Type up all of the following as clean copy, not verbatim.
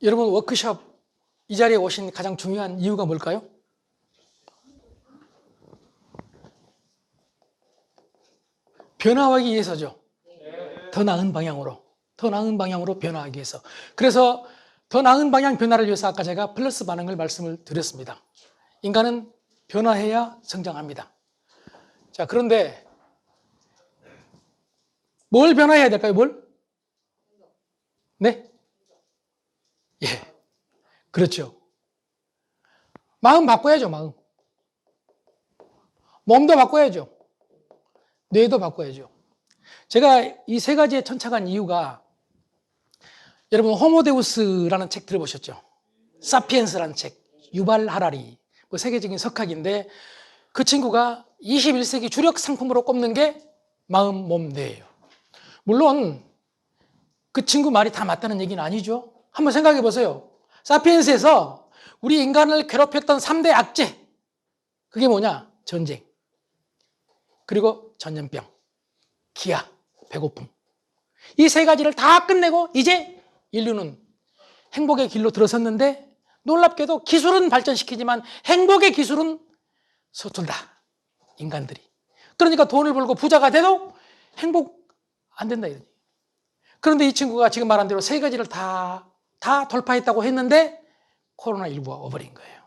여러분 워크숍 이 자리에 오신 가장 중요한 이유가 뭘까요? 변화하기 위해서죠. 더 나은 방향으로, 더 나은 방향으로 변화하기 위해서. 그래서 더 나은 방향 변화를 위해서 아까 제가 플러스 반응을 말씀을 드렸습니다. 인간은 변화해야 성장합니다. 자, 그런데 뭘 변화해야 될까요? 뭘? 네? 예. 그렇죠. 마음 바꿔야죠, 마음. 몸도 바꿔야죠. 뇌도 바꿔야죠. 제가 이 세 가지에 천착한 이유가 여러분 호모데우스라는 책 들어보셨죠? 사피엔스라는 책, 유발 하라리, 뭐 세계적인 석학인데 그 친구가 21세기 주력 상품으로 꼽는 게 마음, 몸, 뇌예요. 물론 그 친구 말이 다 맞다는 얘기는 아니죠. 한번 생각해 보세요. 사피엔스에서 우리 인간을 괴롭혔던 3대 악재, 그게 뭐냐? 전쟁, 그리고 전염병, 기아, 배고픔. 이 세 가지를 다 끝내고 이제 인류는 행복의 길로 들어섰는데 놀랍게도 기술은 발전시키지만 행복의 기술은 서툴다. 인간들이. 그러니까 돈을 벌고 부자가 돼도 행복 안 된다. 그런데 이 친구가 지금 말한 대로 세 가지를 다 돌파했다고 했는데 코로나19가 와버린 거예요.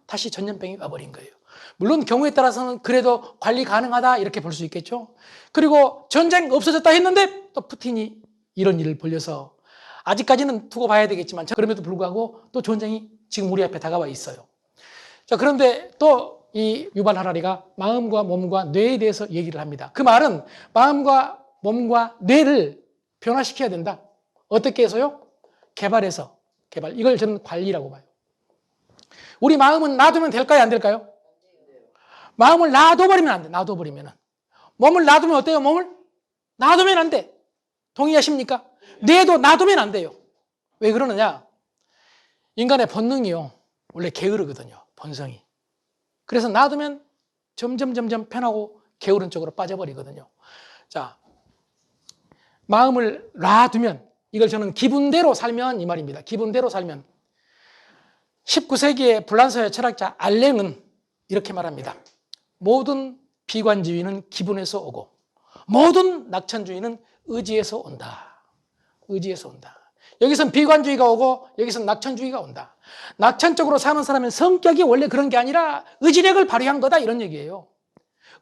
다시 전염병이 와버린 거예요. 물론 경우에 따라서는 그래도 관리 가능하다 이렇게 볼 수 있겠죠. 그리고 전쟁 없어졌다 했는데 또 푸틴이 이런 일을 벌려서 아직까지는 두고 봐야 되겠지만 그럼에도 불구하고 또 전쟁이 지금 우리 앞에 다가와 있어요. 자, 그런데 또 이 유발 하라리가 마음과 몸과 뇌에 대해서 얘기를 합니다. 그 말은 마음과 몸과 뇌를 변화시켜야 된다. 어떻게 해서요? 개발해서. 이걸 저는 관리라고 봐요. 우리 마음은 놔두면 될까요? 안 될까요? 마음을 놔둬버리면 안 돼. 놔둬버리면은. 몸을 놔두면 어때요? 몸을 놔두면 안 돼. 동의하십니까? 뇌도 놔두면 안 돼요. 왜 그러느냐? 인간의 본능이요. 원래 게으르거든요. 본성이. 그래서 놔두면 점점 편하고 게으른 쪽으로 빠져버리거든요. 자, 마음을 놔두면 이걸 저는 기분대로 살면 이 말입니다. 기분대로 살면 19세기의 불란서의 철학자 알렌은 이렇게 말합니다. 모든 비관주의는 기분에서 오고 모든 낙천주의는 의지에서 온다. 의지에서 온다. 여기선 비관주의가 오고 여기선 낙천주의가 온다. 낙천적으로 사는 사람은 성격이 원래 그런 게 아니라 의지력을 발휘한 거다 이런 얘기예요.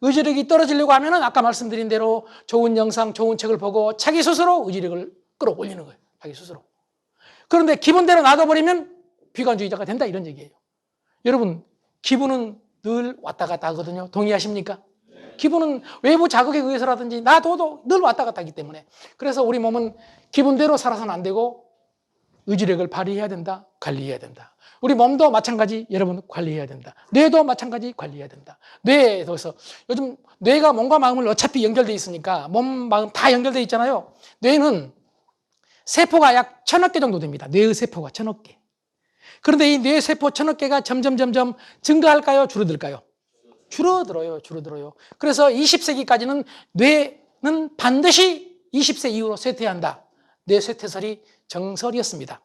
의지력이 떨어지려고 하면은 아까 말씀드린 대로 좋은 영상, 좋은 책을 보고 자기 스스로 의지력을 끌어올리는 거예요. 자기 스스로. 그런데 기분대로 놔둬버리면 비관주의자가 된다 이런 얘기예요. 여러분 기분은 늘 왔다 갔다 하거든요. 동의하십니까? 기분은 외부 자극에 의해서라든지 놔둬도 늘 왔다 갔다 하기 때문에 그래서 우리 몸은 기분대로 살아서는 안 되고 의지력을 발휘해야 된다. 관리해야 된다. 우리 몸도 마찬가지 여러분 관리해야 된다. 뇌도 마찬가지 관리해야 된다. 뇌에 대해서 요즘 뇌가 몸과 마음을 어차피 연결되어 있으니까 몸, 마음 다 연결되어 있잖아요. 뇌는 세포가 약 1000억 개 정도 됩니다. 뇌의 세포가 1000억 개. 그런데 이 뇌 세포 1000억 개가 점점 증가할까요? 줄어들까요? 줄어들어요. 그래서 20세기까지는 뇌는 반드시 20세 이후로 쇠퇴해야 한다. 뇌 쇠퇴설이 정설이었습니다.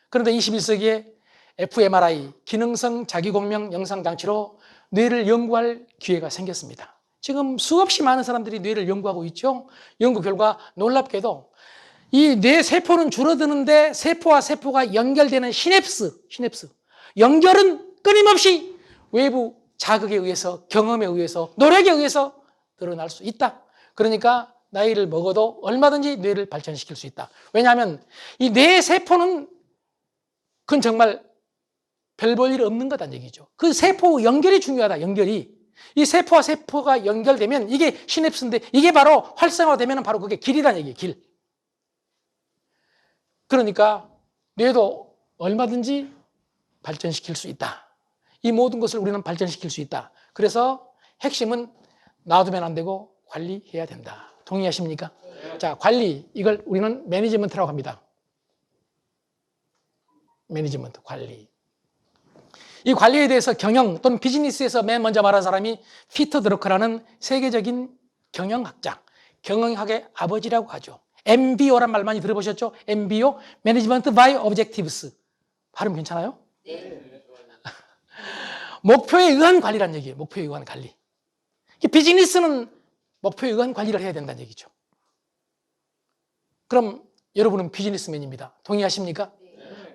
그런데 21세기에 fMRI, 기능성 자기공명 영상장치로 뇌를 연구할 기회가 생겼습니다. 지금 수없이 많은 사람들이 뇌를 연구하고 있죠. 연구 결과 놀랍게도 이 뇌 세포는 줄어드는데 세포와 세포가 연결되는 시냅스 연결은 끊임없이 외부 자극에 의해서 경험에 의해서 노력에 의해서 늘어날 수 있다. 그러니까 나이를 먹어도 얼마든지 뇌를 발전시킬 수 있다. 왜냐하면 이 뇌 세포는 그건 정말 별 볼 일 없는 거다는 얘기죠. 그 세포 연결이 중요하다. 연결이. 이 세포와 세포가 연결되면 이게 시냅스인데 이게 바로 활성화되면 바로 그게 길이라는 얘기예요. 길. 그러니까 뇌도 얼마든지 발전시킬 수 있다. 이 모든 것을 우리는 발전시킬 수 있다. 그래서 핵심은 놔두면 안 되고 관리해야 된다. 동의하십니까? 자, 관리. 이걸 우리는 매니지먼트라고 합니다. 매니지먼트, 관리. 이 관리에 대해서 경영 또는 비즈니스에서 맨 먼저 말한 사람이 피터 드러커라는 세계적인 경영학자, 경영학의 아버지라고 하죠. MBO란 말 많이 들어보셨죠? MBO, Management by Objectives. 발음 괜찮아요? 네. 목표에 의한 관리란 얘기예요. 목표에 의한 관리. 비즈니스는 목표에 의한 관리를 해야 된다는 얘기죠. 그럼 여러분은 비즈니스맨입니다. 동의하십니까?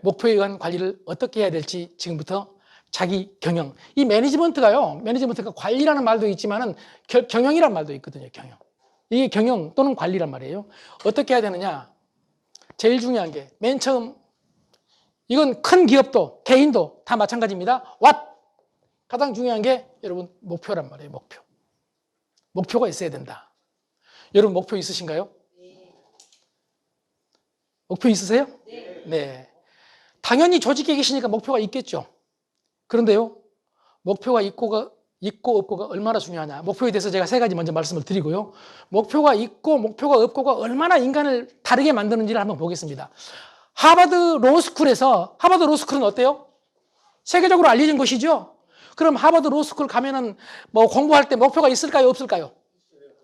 목표에 의한 관리를 어떻게 해야 될지 지금부터 자기 경영. 이 매니지먼트가 관리라는 말도 있지만은 경영이란 말도 있거든요. 경영. 이게 경영 또는 관리란 말이에요. 어떻게 해야 되느냐? 제일 중요한 게 맨 처음, 이건 큰 기업도 개인도 다 마찬가지입니다. 가장 중요한 게 여러분 목표란 말이에요. 목표가 있어야 된다. 여러분 목표 있으신가요? 목표 있으세요? 네. 당연히 조직에 계시니까 목표가 있겠죠. 그런데요, 목표가 있고 없고가 얼마나 중요하냐. 목표에 대해서 제가 3가지 먼저 말씀을 드리고요. 목표가 있고 목표가 없고가 얼마나 인간을 다르게 만드는지를 한번 보겠습니다. 하버드 로스쿨은 어때요? 세계적으로 알려진 곳이죠. 그럼 하버드 로스쿨 가면은 뭐 공부할 때 목표가 있을까요? 없을까요?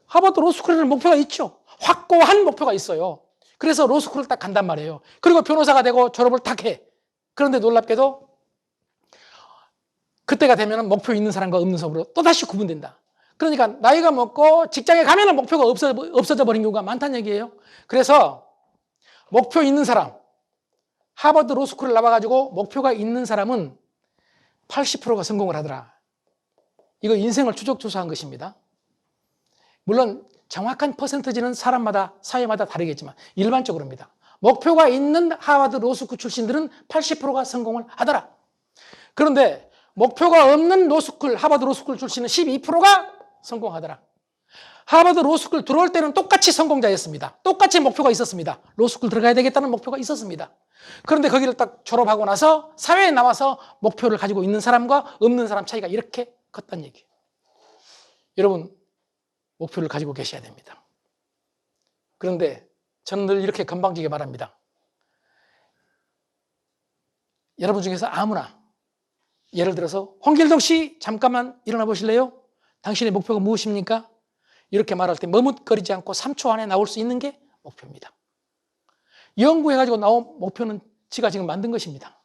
하버드 로스쿨에는 목표가 있죠. 확고한 목표가 있어요. 그래서 로스쿨을 딱 간단 말이에요. 그리고 변호사가 되고 졸업을 딱 해. 그런데 놀랍게도 그때가 되면 목표 있는 사람과 없는 사람으로 또다시 구분된다. 그러니까 나이가 먹고 직장에 가면 목표가 없어져 버린 경우가 많다는 얘기예요. 그래서 목표 있는 사람, 하버드 로스쿨을 나와가지고 목표가 있는 사람은 80%가 성공을 하더라. 이거 인생을 추적 조사한 것입니다. 물론 정확한 퍼센트지는 사람마다, 사회마다 다르겠지만 일반적으로입니다. 목표가 있는 하버드 로스쿨 출신들은 80%가 성공을 하더라. 그런데 목표가 없는 하버드 로스쿨 출신은 12%가 성공하더라. 하버드 로스쿨 들어올 때는 똑같이 성공자였습니다. 똑같이 목표가 있었습니다. 로스쿨 들어가야 되겠다는 목표가 있었습니다. 그런데 거기를 딱 졸업하고 나서 사회에 나와서 목표를 가지고 있는 사람과 없는 사람 차이가 이렇게 컸다는 얘기예요. 여러분, 목표를 가지고 계셔야 됩니다. 그런데 저는 늘 이렇게 건방지게 말합니다. 여러분 중에서 아무나, 예를 들어서 홍길동 씨 잠깐만 일어나 보실래요? 당신의 목표가 무엇입니까? 이렇게 말할 때 머뭇거리지 않고 3초 안에 나올 수 있는 게 목표입니다. 연구해가지고 나온 목표는 지가 지금 만든 것입니다.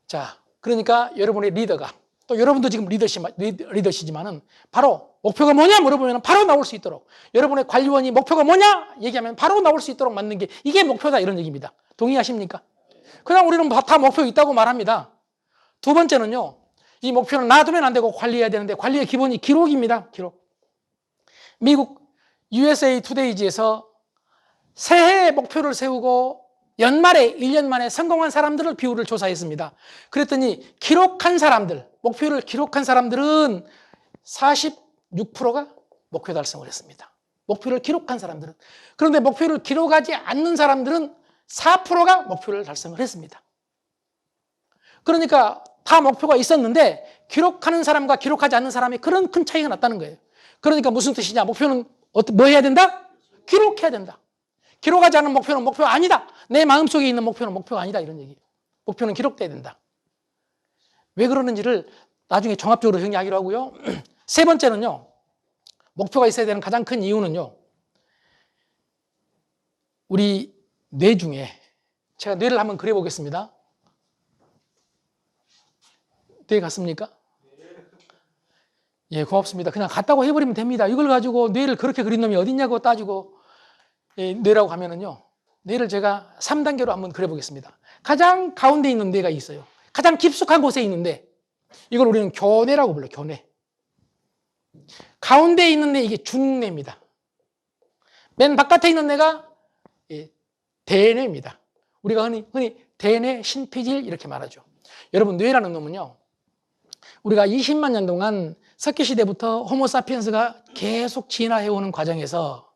자, 그러니까 여러분의 리더가, 또 여러분도 지금 리더시지만은 바로 목표가 뭐냐 물어보면 바로 나올 수 있도록, 여러분의 관리원이 목표가 뭐냐 얘기하면 바로 나올 수 있도록 만든 게 이게 목표다, 이런 얘기입니다. 동의하십니까? 그냥 우리는 다 목표 있다고 말합니다. 두 번째는요, 이 목표는 놔두면 안 되고 관리해야 되는데 관리의 기본이 기록입니다. 기록. 미국 USA 투데이지에서 새해에 목표를 세우고 연말에 1년 만에 성공한 사람들을 비율을 조사했습니다. 그랬더니 기록한 사람들, 목표를 기록한 사람들은 46%가 목표 달성을 했습니다. 목표를 기록한 사람들은. 그런데 목표를 기록하지 않는 사람들은 4%가 목표를 달성을 했습니다. 그러니까 다 목표가 있었는데 기록하는 사람과 기록하지 않는 사람이 그런 큰 차이가 났다는 거예요. 그러니까 무슨 뜻이냐? 목표는 뭐 해야 된다? 기록해야 된다. 기록하지 않은 목표는 목표가 아니다. 내 마음속에 있는 목표는 목표가 아니다, 이런 얘기예요. 목표는 기록돼야 된다. 왜 그러는지를 나중에 종합적으로 정리하기로 하고요. 세 번째는요, 목표가 있어야 되는 가장 큰 이유는요, 우리 뇌 중에, 제가 뇌를 한번 그려보겠습니다. 뇌 같습니까? 예, 고맙습니다. 그냥 같다고 해버리면 됩니다. 이걸 가지고 뇌를 그렇게 그린 놈이 어딨냐고 따지고, 예, 뇌라고 하면은요, 뇌를 제가 3단계로 한번 그려보겠습니다. 가장 가운데 있는 뇌가 있어요. 가장 깊숙한 곳에 있는데, 이걸 우리는 교뇌라고 불러요, 교뇌. 가운데에 있는 뇌, 이게 중뇌입니다. 맨 바깥에 있는 뇌가 대뇌입니다. 우리가 흔히 대뇌, 신피질 이렇게 말하죠. 여러분, 뇌라는 놈은요, 우리가 20만 년 동안 석기시대부터 호모사피엔스가 계속 진화해오는 과정에서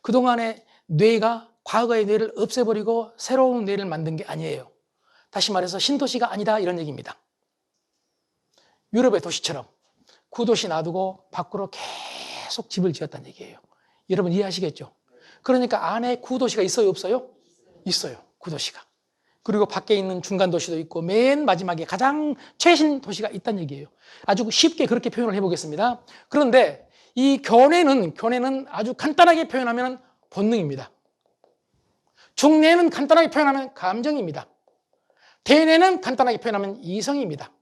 그동안의 뇌가, 과거의 뇌를 없애버리고 새로운 뇌를 만든 게 아니에요. 다시 말해서 신도시가 아니다, 이런 얘기입니다. 유럽의 도시처럼 구도시 놔두고 밖으로 계속 집을 지었다는 얘기예요. 여러분 이해하시겠죠? 그러니까 안에 구도시가 있어요, 없어요? 있어요, 구도시가. 그리고 밖에 있는 중간 도시도 있고 맨 마지막에 가장 최신 도시가 있다는 얘기예요. 아주 쉽게 그렇게 표현을 해보겠습니다. 그런데 이 교뇌는 아주 간단하게 표현하면 본능입니다. 중뇌는 간단하게 표현하면 감정입니다. 대뇌는 간단하게 표현하면 이성입니다.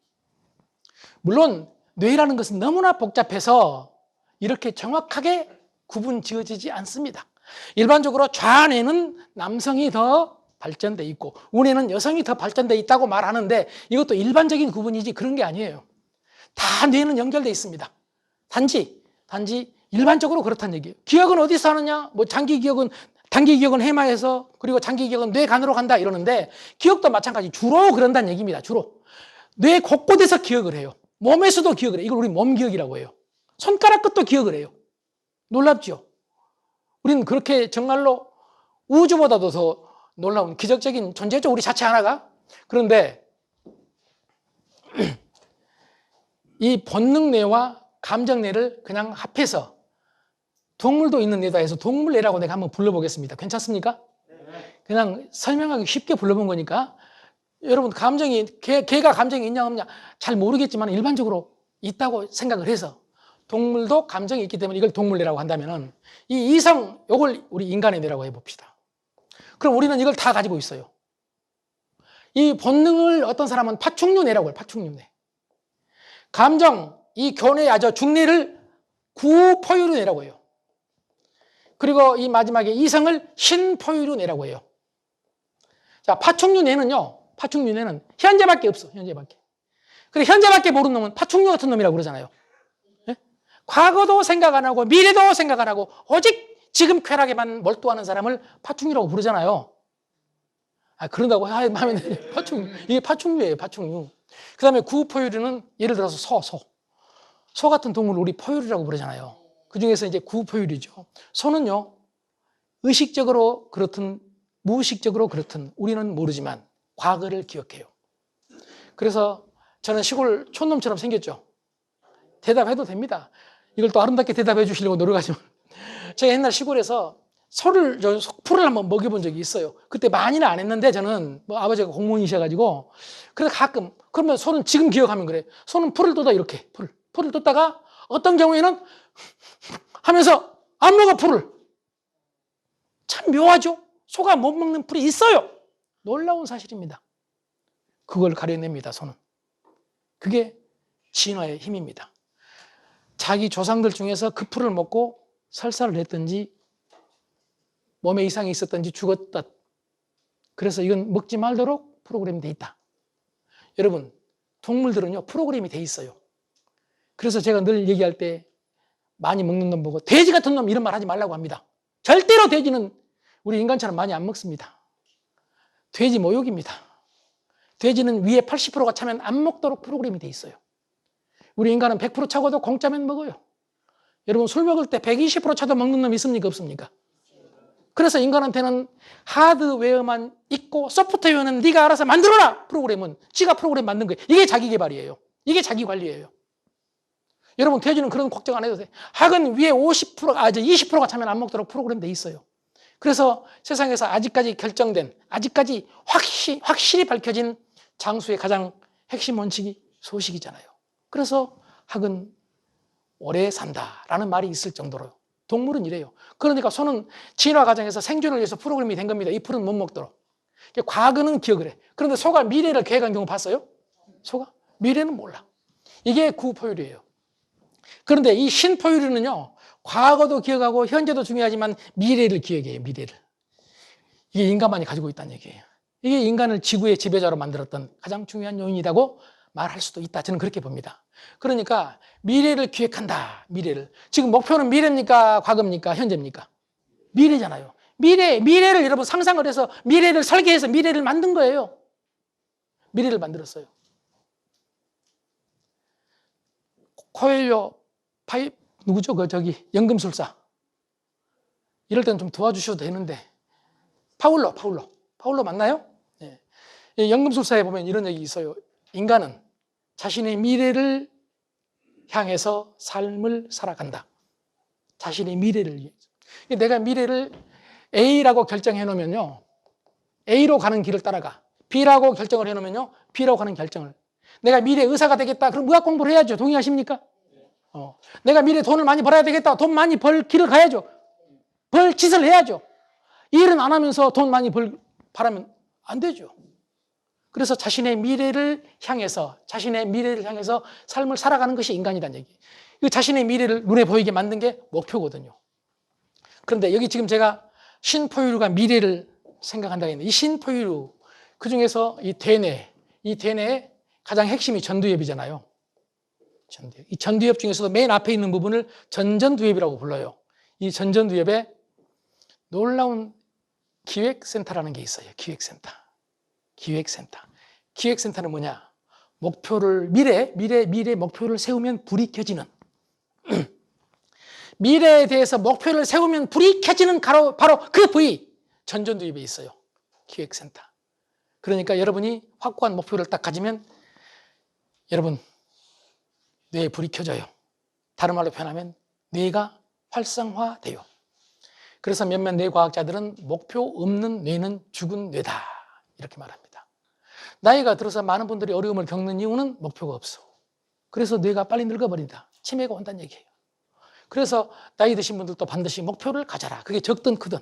물론 뇌라는 것은 너무나 복잡해서 이렇게 정확하게 구분 지어지지 않습니다. 일반적으로 좌뇌는 남성이 더 발전돼 있고 우뇌는 여성이 더 발전돼 있다고 말하는데 이것도 일반적인 구분이지 그런 게 아니에요. 다 뇌는 연결돼 있습니다. 단지 일반적으로 그렇다는 얘기예요. 기억은 어디서 하느냐? 뭐 단기 기억은 해마에서, 그리고 장기 기억은 뇌간으로 간다 이러는데 기억도 마찬가지 주로 그런다는 얘기입니다. 주로 뇌 곳곳에서 기억을 해요. 몸에서도 기억을 해요. 이걸 우리 몸 기억이라고 해요. 손가락 끝도 기억을 해요. 놀랍죠? 우리는 그렇게 정말로 우주보다도 더 놀라운 기적적인 존재죠, 우리 자체 하나가. 그런데 이 본능뇌와 감정뇌를 그냥 합해서 동물도 있는 뇌다 해서 동물뇌라고 내가 한번 불러보겠습니다. 괜찮습니까? 그냥 설명하기 쉽게 불러본 거니까 여러분 개가 감정이 있냐 없냐 잘 모르겠지만 일반적으로 있다고 생각을 해서 동물도 감정이 있기 때문에 이걸 동물뇌라고 한다면은 이 이성, 요걸 우리 인간의 뇌라고 해봅시다. 그럼 우리는 이걸 다 가지고 있어요. 이 본능을 어떤 사람은 파충류뇌라고 해요. 파충류뇌. 감정, 이 교뇌, 중뇌를 구포유류뇌라고 해요. 그리고 이 마지막에 이성을 신포유류뇌라고 해요. 자, 파충류뇌는 현재밖에 없어. 현재밖에. 그래, 현재밖에 모르는 놈은 파충류 같은 놈이라고 그러잖아요. 네? 과거도 생각 안 하고 미래도 생각 안 하고 오직 지금 쾌락에만 몰두하는 사람을 파충류라고 부르잖아요. 그런다고 하면 파충류. 이게 파충류예요, 파충류. 그 다음에 구포유류는 예를 들어서 소 같은 동물을 우리 포유류라고 부르잖아요. 그 중에서 이제 구포유류죠. 소는요, 의식적으로 그렇든 무의식적으로 그렇든 우리는 모르지만 과거를 기억해요. 그래서 저는 시골 촌놈처럼 생겼죠. 대답해도 됩니다. 이걸 또 아름답게 대답해 주시려고 노력하지만 제가 옛날 시골에서 풀을 한번 먹여본 적이 있어요. 그때 많이는 안 했는데 저는 뭐 아버지가 공무원이셔가지고 그래서 가끔 그러면 소는 지금 기억하면 그래. 소는 풀을 뜯어 이렇게 풀을 뜯다가 어떤 경우에는 하면서 안 먹어 풀을. 참 묘하죠. 소가 못 먹는 풀이 있어요. 놀라운 사실입니다. 그걸 가려냅니다. 소는. 그게 진화의 힘입니다. 자기 조상들 중에서 그 풀을 먹고 설사를 했든지 몸에 이상이 있었든지 죽었다. 그래서 이건 먹지 말도록 프로그램이 돼 있다. 여러분, 동물들은요 프로그램이 돼 있어요. 그래서 제가 늘 얘기할 때 많이 먹는 놈 보고 돼지 같은 놈 이런 말 하지 말라고 합니다. 절대로 돼지는 우리 인간처럼 많이 안 먹습니다. 돼지 모욕입니다. 돼지는 위에 80%가 차면 안 먹도록 프로그램이 돼 있어요. 우리 인간은 100% 차고도 공짜면 먹어요. 여러분 술 먹을 때 120% 차도 먹는 놈 있습니까? 없습니까? 그래서 인간한테는 하드웨어만 있고 소프트웨어는 네가 알아서 만들어라. 프로그램은 지가 프로그램 만든 거예요. 이게 자기 개발이에요. 이게 자기 관리예요. 여러분 돼지는 그런 걱정 안 해도 돼. 학은 위에 20%가 차면 안 먹도록 프로그램 돼 있어요. 그래서 세상에서 아직까지 결정된, 아직까지 확실히 밝혀진 장수의 가장 핵심 원칙이 소식이잖아요. 그래서 학은 오래 산다라는 말이 있을 정도로 동물은 이래요. 그러니까 소는 진화 과정에서 생존을 위해서 프로그램이 된 겁니다. 이 풀은 못 먹도록. 과거는 기억을 해. 그런데 소가 미래를 계획한 경우 봤어요? 소가? 미래는 몰라. 이게 구포유류예요. 그런데 이 신포유류는요, 과거도 기억하고 현재도 중요하지만 미래를 기억해요. 미래를. 이게 인간만이 가지고 있다는 얘기예요. 이게 인간을 지구의 지배자로 만들었던 가장 중요한 요인이라고 말할 수도 있다. 저는 그렇게 봅니다. 그러니까 미래를 기획한다. 미래를. 지금 목표는 미래입니까? 과거입니까? 현재입니까? 미래잖아요. 미래를 여러분 상상을 해서 미래를 설계해서 미래를 만든 거예요. 미래를 만들었어요. 코엘료 누구죠? 연금술사. 이럴 때는 좀 도와주셔도 되는데. 파울로 맞나요? 네. 연금술사에 보면 이런 얘기 있어요. 인간은 자신의 미래를 향해서 삶을 살아간다. 자신의 미래를 위해서. 내가 미래를 A라고 결정해 놓으면요, A로 가는 길을 따라가. B라고 결정을 해 놓으면요, B라고 가는 결정을. 내가 미래 의사가 되겠다. 그럼 의학 공부를 해야죠. 동의하십니까? 내가 미래 돈을 많이 벌어야 되겠다. 돈 많이 벌 길을 가야죠. 벌 짓을 해야죠. 일은 안 하면서 돈 많이 바라면 안 되죠. 그래서 자신의 미래를 향해서 삶을 살아가는 것이 인간이란 얘기. 그 자신의 미래를 눈에 보이게 만든 게 목표거든요. 그런데 여기 지금 제가 신포유류가 미래를 생각한다고 했는데 이 신포유류 그중에서 이 대뇌의 가장 핵심이 전두엽이잖아요. 전두엽. 이 전두엽 중에서도 맨 앞에 있는 부분을 전전두엽이라고 불러요. 이 전전두엽에 놀라운 기획센터라는 게 있어요. 기획센터는 뭐냐? 목표를 미래 목표를 세우면 불이 켜지는 미래에 대해서 목표를 세우면 불이 켜지는 바로 그 부위 전전두엽에 있어요. 기획센터. 그러니까 여러분이 확고한 목표를 딱 가지면 여러분 뇌에 불이 켜져요. 다른 말로 표현하면 뇌가 활성화돼요. 그래서 몇몇 뇌과학자들은 목표 없는 뇌는 죽은 뇌다 이렇게 말합니다. 나이가 들어서 많은 분들이 어려움을 겪는 이유는 목표가 없어. 그래서 뇌가 빨리 늙어버린다. 치매가 온다는 얘기예요. 그래서 나이 드신 분들도 반드시 목표를 가져라. 그게 적든 크든.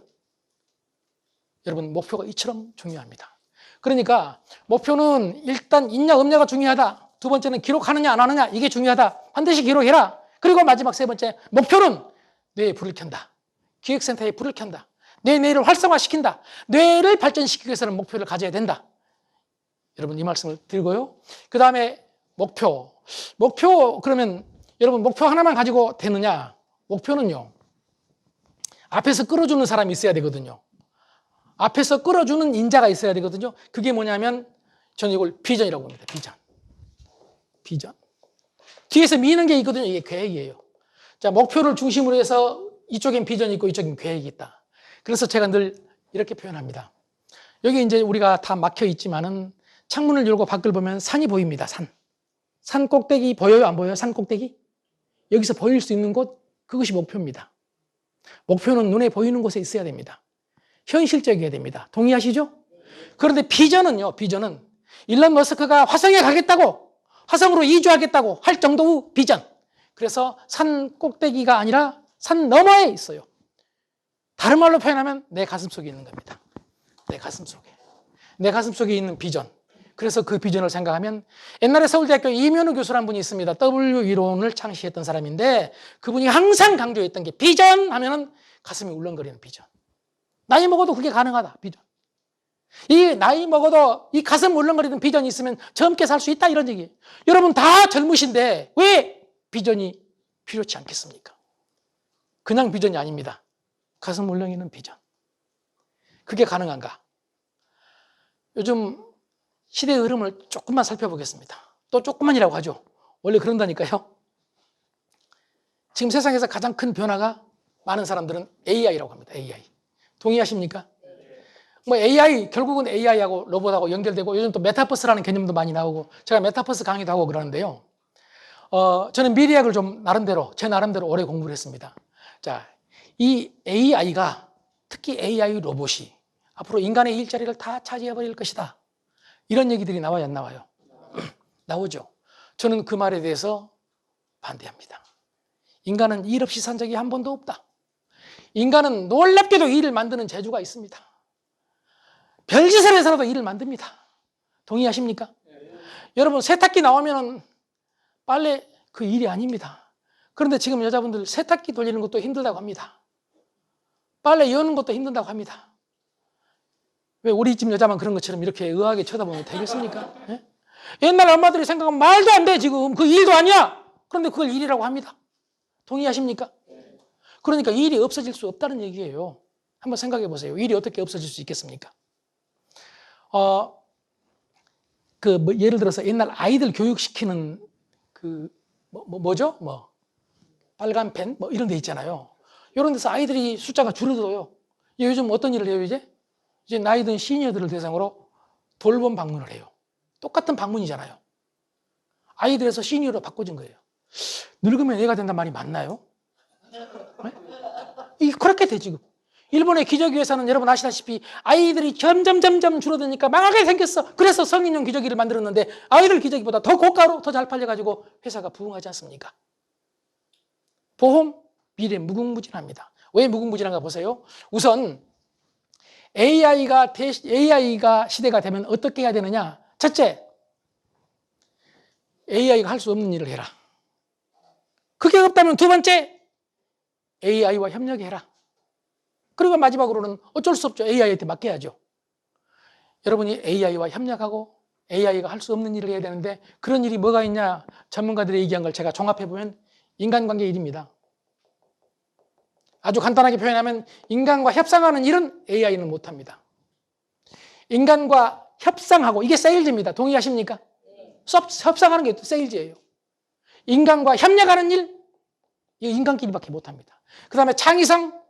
여러분 목표가 이처럼 중요합니다. 그러니까 목표는 일단 있냐 없냐가 중요하다. 두 번째는 기록하느냐 안 하느냐 이게 중요하다. 반드시 기록해라. 그리고 마지막 세 번째 목표는 뇌에 불을 켠다. 기획센터에 불을 켠다. 뇌를 활성화시킨다. 뇌를 발전시키기 위해서는 목표를 가져야 된다. 여러분 이 말씀을 드리고요. 그 다음에 목표 그러면 여러분 목표 하나만 가지고 되느냐? 목표는요. 앞에서 끌어주는 사람이 있어야 되거든요. 앞에서 끌어주는 인자가 있어야 되거든요. 그게 뭐냐면 저는 이걸 비전이라고 합니다. 비전. 뒤에서 미는 게 있거든요. 이게 계획이에요. 자, 목표를 중심으로 해서 이쪽엔 비전이 있고 이쪽엔 계획이 있다. 그래서 제가 늘 이렇게 표현합니다. 여기 이제 우리가 다 막혀 있지만은 창문을 열고 밖을 보면 산이 보입니다. 산 꼭대기 보여요? 안 보여요? 산 꼭대기? 여기서 보일 수 있는 곳, 그것이 목표입니다. 목표는 눈에 보이는 곳에 있어야 됩니다. 현실적이어야 됩니다. 동의하시죠? 그런데 비전은 일론 머스크가 화성에 가겠다고, 화성으로 이주하겠다고 할 정도의 비전. 그래서 산 꼭대기가 아니라 산 너머에 있어요. 다른 말로 표현하면 내 가슴 속에 있는 겁니다. 내 가슴 속에 있는 비전. 그래서 그 비전을 생각하면 옛날에 서울대학교 이면우 교수라는 분이 있습니다. W 이론을 창시했던 사람인데 그분이 항상 강조했던 게 비전 하면은 가슴이 울렁거리는 비전. 나이 먹어도 그게 가능하다. 비전. 이 나이 먹어도 이 가슴 울렁거리는 비전이 있으면 젊게 살 수 있다 이런 얘기예요. 여러분 다 젊으신데 왜 비전이 필요치 않겠습니까? 그냥 비전이 아닙니다. 가슴 울렁이는 비전. 그게 가능한가? 요즘 시대의 흐름을 조금만 살펴보겠습니다. 또 조금만이라고 하죠. 원래 그런다니까요. 지금 세상에서 가장 큰 변화가 많은 사람들은 AI라고 합니다. AI. 동의하십니까? 뭐 AI, 결국은 AI하고 로봇하고 연결되고 요즘 또 메타버스라는 개념도 많이 나오고 제가 메타버스 강의도 하고 그러는데요. 저는 미래학을 좀 제 나름대로 오래 공부를 했습니다. 자, 이 AI가 특히 AI 로봇이 앞으로 인간의 일자리를 다 차지해버릴 것이다. 이런 얘기들이 나와요, 안 나와요? 나오죠. 저는 그 말에 대해서 반대합니다. 인간은 일 없이 산 적이 한 번도 없다. 인간은 놀랍게도 일을 만드는 재주가 있습니다. 별짓을 해서라도 일을 만듭니다. 동의하십니까? 여러분 세탁기 나오면 빨래 그 일이 아닙니다. 그런데 지금 여자분들 세탁기 돌리는 것도 힘들다고 합니다. 빨래 여는 것도 힘들다고 합니다. 왜 우리 집 여자만 그런 것처럼 이렇게 의아하게 쳐다보면 되겠습니까? 예? 옛날 엄마들이 생각하면 말도 안 돼 지금 그 일도 아니야. 그런데 그걸 일이라고 합니다. 동의하십니까? 그러니까 일이 없어질 수 없다는 얘기예요. 한번 생각해 보세요. 일이 어떻게 없어질 수 있겠습니까? 예를 들어서 옛날 아이들 교육시키는 뭐죠? 빨간 펜? 이런 데 있잖아요. 이런 데서 아이들이 숫자가 줄어들어요. 요즘 어떤 일을 해요, 이제 나이 든 시니어들을 대상으로 돌봄 방문을 해요. 똑같은 방문이잖아요. 아이들에서 시니어로 바꿔진 거예요. 늙으면 애가 된단 말이 맞나요? 네? 그렇게 돼, 지금. 일본의 기저귀회사는 여러분 아시다시피 아이들이 점점 줄어드니까 망하게 생겼어. 그래서 성인용 기저귀를 만들었는데 아이들 기저귀보다 더 고가로 더 잘 팔려가지고 회사가 부흥하지 않습니까? 보험, 미래 무궁무진합니다. 왜 무궁무진한가 보세요. 우선 AI가 시대가 되면 어떻게 해야 되느냐? 첫째, AI가 할 수 없는 일을 해라. 그게 없다면 두 번째, AI와 협력해라. 그리고 마지막으로는 어쩔 수 없죠. AI한테 맡겨야죠. 여러분이 AI와 협력하고 AI가 할 수 없는 일을 해야 되는데 그런 일이 뭐가 있냐? 전문가들이 얘기한 걸 제가 종합해보면 인간관계 일입니다. 아주 간단하게 표현하면 인간과 협상하는 일은 AI는 못합니다. 인간과 협상하고, 이게 세일즈입니다. 동의하십니까? 협상하는 게 세일즈예요. 인간과 협력하는 일, 이거 인간끼리밖에 못합니다. 그 다음에 창의성,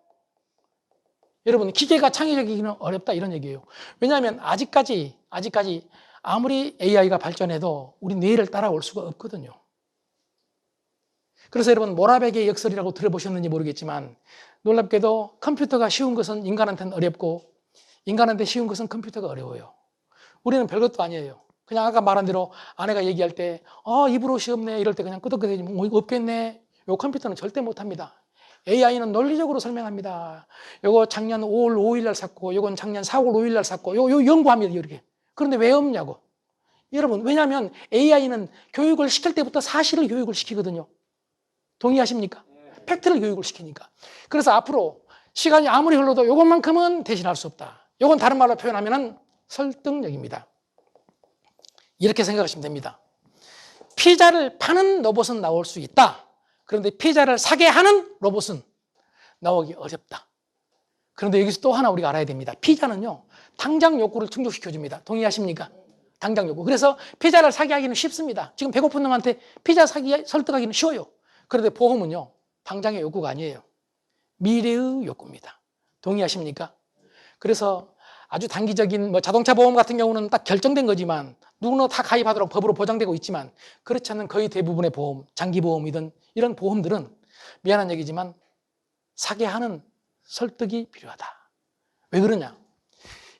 여러분 기계가 창의적이기는 어렵다 이런 얘기예요. 왜냐하면 아직까지 아무리 AI가 발전해도 우리 뇌를 따라올 수가 없거든요. 그래서 여러분 모라베게의 역설이라고 들어보셨는지 모르겠지만 놀랍게도 컴퓨터가 쉬운 것은 인간한테는 어렵고 인간한테 쉬운 것은 컴퓨터가 어려워요. 우리는 별것도 아니에요. 그냥 아까 말한 대로 아내가 얘기할 때 입으로 옷이 없네 이럴 때 그냥 끄덕끄덕이지 뭐 이거 없겠네. 요 컴퓨터는 절대 못합니다. AI는 논리적으로 설명합니다. 요거 작년 5월 5일 날 샀고 요건 작년 4월 5일 날 샀고 요 연구합니다. 이렇게. 그런데 왜 없냐고. 여러분 왜냐하면 AI는 교육을 시킬 때부터 사실을 교육을 시키거든요. 동의하십니까? 팩트를 교육을 시키니까. 그래서 앞으로 시간이 아무리 흘러도 이것만큼은 대신할 수 없다. 이건 다른 말로 표현하면 설득력입니다. 이렇게 생각하시면 됩니다. 피자를 파는 로봇은 나올 수 있다. 그런데 피자를 사게 하는 로봇은 나오기 어렵다. 그런데 여기서 또 하나 우리가 알아야 됩니다. 피자는요, 당장 욕구를 충족시켜줍니다. 동의하십니까? 당장 욕구. 그래서 피자를 사게 하기는 쉽습니다. 지금 배고픈 놈한테 피자 사기 설득하기는 쉬워요. 그런데 보험은요, 당장의 욕구가 아니에요. 미래의 욕구입니다. 동의하십니까? 그래서 아주 단기적인 자동차 보험 같은 경우는 딱 결정된 거지만 누구나 다 가입하도록 법으로 보장되고 있지만 그렇지 않은 거의 대부분의 보험, 장기보험이든 이런 보험들은 미안한 얘기지만 사게 하는 설득이 필요하다. 왜 그러냐?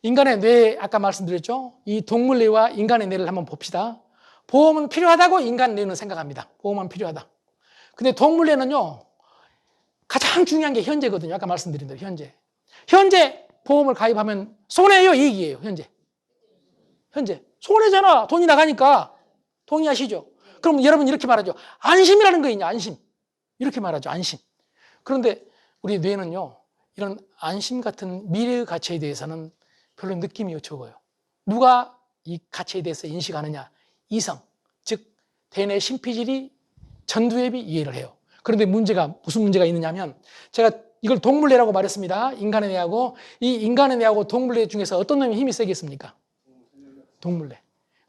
인간의 뇌, 아까 말씀드렸죠? 이 동물 뇌와 인간의 뇌를 한번 봅시다. 보험은 필요하다고 인간 뇌는 생각합니다. 보험은 필요하다. 근데 동물 뇌는요, 가장 중요한 게 현재거든요. 아까 말씀드린 대로 현재 보험을 가입하면 손해예요, 이익이에요, 현재. 손해잖아. 돈이 나가니까. 동의하시죠? 그럼 여러분 이렇게 말하죠. 안심이라는 거 있냐, 안심. 이렇게 말하죠, 안심. 그런데 우리 뇌는요, 이런 안심 같은 미래의 가치에 대해서는 별로 느낌이 적어요. 누가 이 가치에 대해서 인식하느냐? 이성, 즉 대뇌 심피질이 전두엽이 이해를 해요. 그런데 무슨 문제가 있느냐 하면 제가 이걸 동물뇌라고 말했습니다. 인간의 뇌하고 이 인간의 뇌하고 동물뇌 중에서 어떤 놈이 힘이 세겠습니까? 동물뇌.